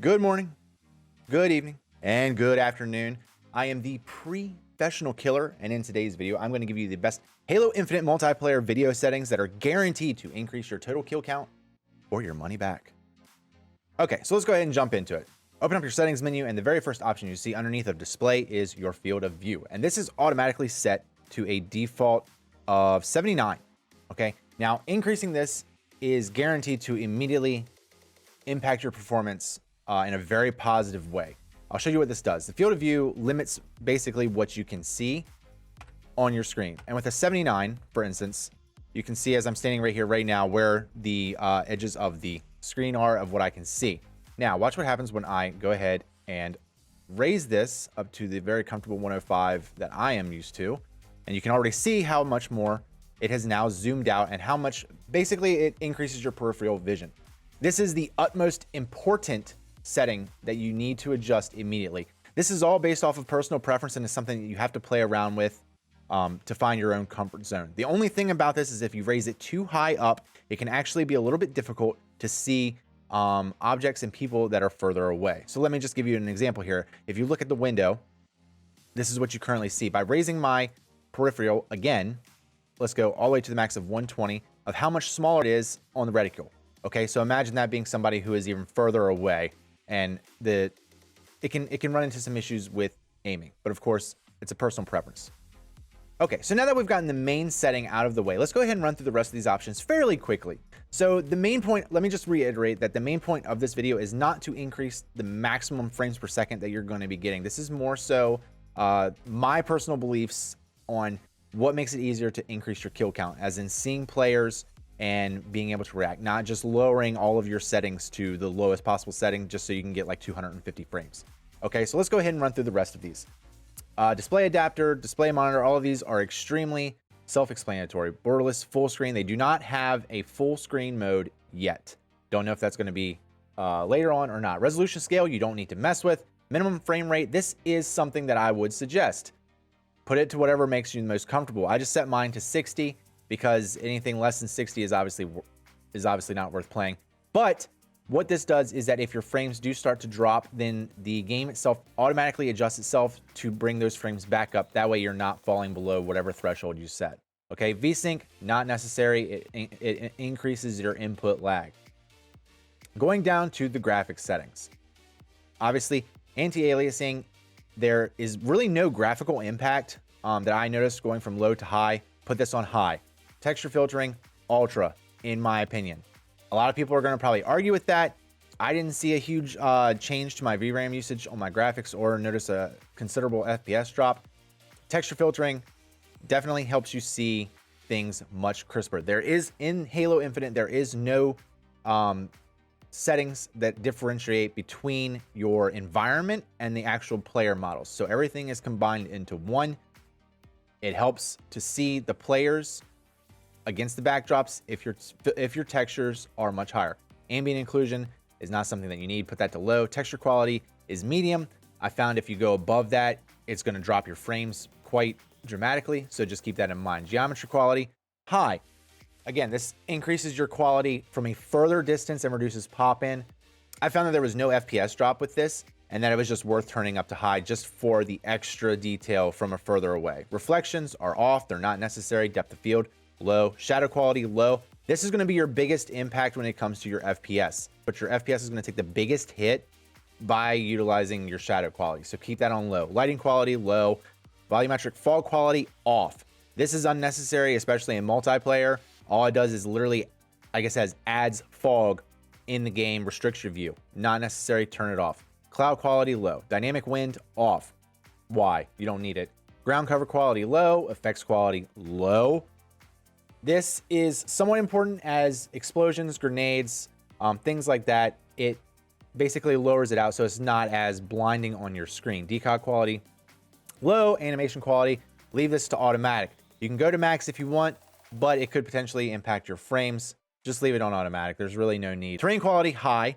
Good morning, good evening, and good afternoon. I am the professional killer, and in today's video, I'm going to give you the best Halo Infinite multiplayer video settings that are guaranteed to increase your total kill count or your money back. Okay, so let's go ahead and jump into it. Open up your settings menu, and the very first option you see underneath of display is your field of view. And this is automatically set to a default of 79. Okay, now increasing this is guaranteed to immediately impact your performance in a very positive way. I'll show you what this does. The field of view limits basically what you can see on your screen. And with a 79, for instance, you can see as I'm standing right here right now where the edges of the screen are of what I can see. Now, watch what happens when I go ahead and raise this up to the very comfortable 105 that I am used to. And you can already see how much more it has now zoomed out and how much basically it increases your peripheral vision. This is the utmost important setting that you need to adjust immediately. This is all based off of personal preference and is something that you have to play around with to find your own comfort zone. The only thing about this is if you raise it too high up, it can actually be a little bit difficult to see objects and people that are further away. So let me just give you an example here. If you look at the window, this is what you currently see. By raising my peripheral again, let's go all the way to the max of 120 of how much smaller it is on the reticle. Okay, so imagine that being somebody who is even further away, and it can run into some issues with aiming, but of course it's a personal preference. Okay, so now that we've gotten the main setting out of the way, let's go ahead and run through the rest of these options fairly quickly. So the main point, let me just reiterate that the main point of this video is not to increase the maximum frames per second that you're going to be getting. This is more so my personal beliefs on what makes it easier to increase your kill count, as in seeing players and being able to react, not just lowering all of your settings to the lowest possible setting just so you can get like 250 frames. Okay, so let's go ahead and run through the rest of these. Display adapter, display monitor, all of these are extremely self-explanatory. Borderless full screen, they do not have a full screen mode yet. Don't know if that's going to be later on or not. Resolution scale, you don't need to mess with. Minimum frame rate, this is something that I would suggest. Put it to whatever makes you the most comfortable. I just set mine to 60. Because anything less than 60 is obviously not worth playing. But what this does is that if your frames do start to drop, then the game itself automatically adjusts itself to bring those frames back up. That way you're not falling below whatever threshold you set. Okay, VSync, not necessary. It increases your input lag. Going down to the graphics settings. Obviously, anti-aliasing, there is really no graphical impact that I noticed going from low to high. Put this on high. Texture filtering, ultra, in my opinion. A lot of people are going to probably argue with that. I didn't see a huge change to my VRAM usage on my graphics or notice a considerable FPS drop. Texture filtering definitely helps you see things much crisper. There is, in Halo Infinite, there is no settings that differentiate between your environment and the actual player models. So everything is combined into one. It helps to see the players against the backdrops if your textures are much higher. Ambient occlusion is not something that you need. Put that to low. Texture quality is medium. I found if you go above that, it's going to drop your frames quite dramatically. So just keep that in mind. Geometry quality, high. Again, this increases your quality from a further distance and reduces pop in. I found that there was no FPS drop with this, and that it was just worth turning up to high just for the extra detail from a further away. Reflections are off. They're not necessary. Depth of field, low. Shadow quality, low. This is going to be your biggest impact when it comes to your FPS, but your FPS is going to take the biggest hit by utilizing your shadow quality. So keep that on low. Lighting quality, low. Volumetric fog quality, off. This is unnecessary, especially in multiplayer. All it does is literally, I guess, adds fog in the game, restricts your view. Not necessary, turn it off. Cloud quality, low. Dynamic wind, off. Why? You don't need it. Ground cover quality, low. Effects quality, low. This is somewhat important as explosions, grenades, things like that. It basically lowers it out so it's not as blinding on your screen. Decog quality, low. Animation quality, leave this to automatic. You can go to max if you want, but it could potentially impact your frames. Just leave it on automatic. There's really no need. Terrain quality, high.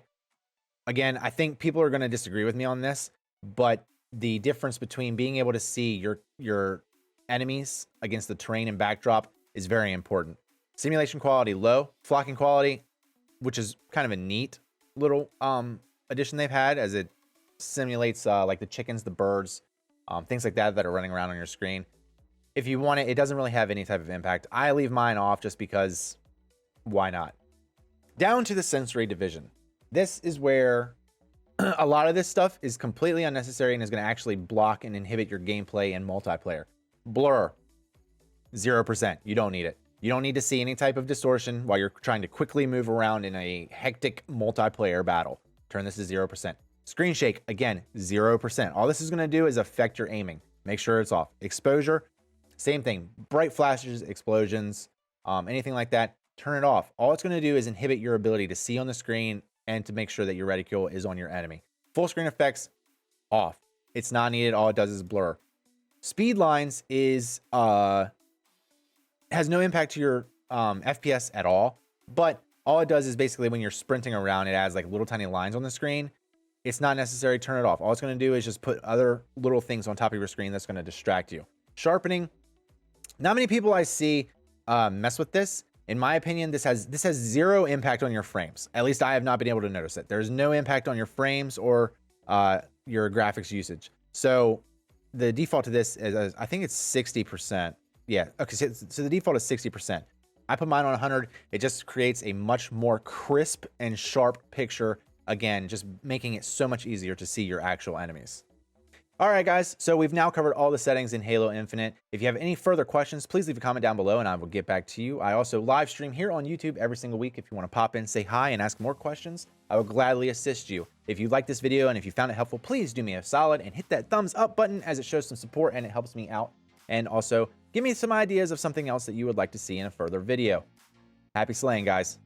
Again, I think people are going to disagree with me on this, but the difference between being able to see your enemies against the terrain and backdrop is very important. Simulation quality, low. Flocking quality, which is kind of a neat little addition they've had, as it simulates like the chickens, the birds, things like that are running around on your screen. If you want it, it doesn't really have any type of impact. I leave mine off just because why not? Down to the sensory division. This is where a lot of this stuff is completely unnecessary and is going to actually block and inhibit your gameplay in multiplayer. Blur, 0%. You don't need it. You don't need to see any type of distortion while you're trying to quickly move around in a hectic multiplayer battle. Turn this to 0%. Screen shake, again, 0%. All this is going to do is affect your aiming. Make sure it's off. Exposure, same thing. Bright flashes, explosions, anything like that, turn it off. All it's going to do is inhibit your ability to see on the screen and to make sure that your reticule is on your enemy. Full screen effects, off. It's not needed. All it does is blur. Speed lines is has no impact to your FPS at all, but all it does is basically when you're sprinting around, it adds like little tiny lines on the screen. It's not necessary. Turn it off. All it's going to do is just put other little things on top of your screen that's going to distract you. Sharpening. Not many people I see mess with this. In my opinion, this has zero impact on your frames. At least I have not been able to notice it. There's no impact on your frames or your graphics usage. So the default to this is, I think it's 60%. Yeah, okay, so the default is 60%. I put mine on 100. It just creates a much more crisp and sharp picture. Again, just making it so much easier to see your actual enemies. All right, guys, so we've now covered all the settings in Halo Infinite. If you have any further questions, please leave a comment down below and I will get back to you. I also live stream here on YouTube every single week. If you want to pop in, say hi, and ask more questions, I will gladly assist you. If you like this video and if you found it helpful, please do me a solid and hit that thumbs up button, as it shows some support and it helps me out. And also, give me some ideas of something else that you would like to see in a further video. Happy slaying, guys.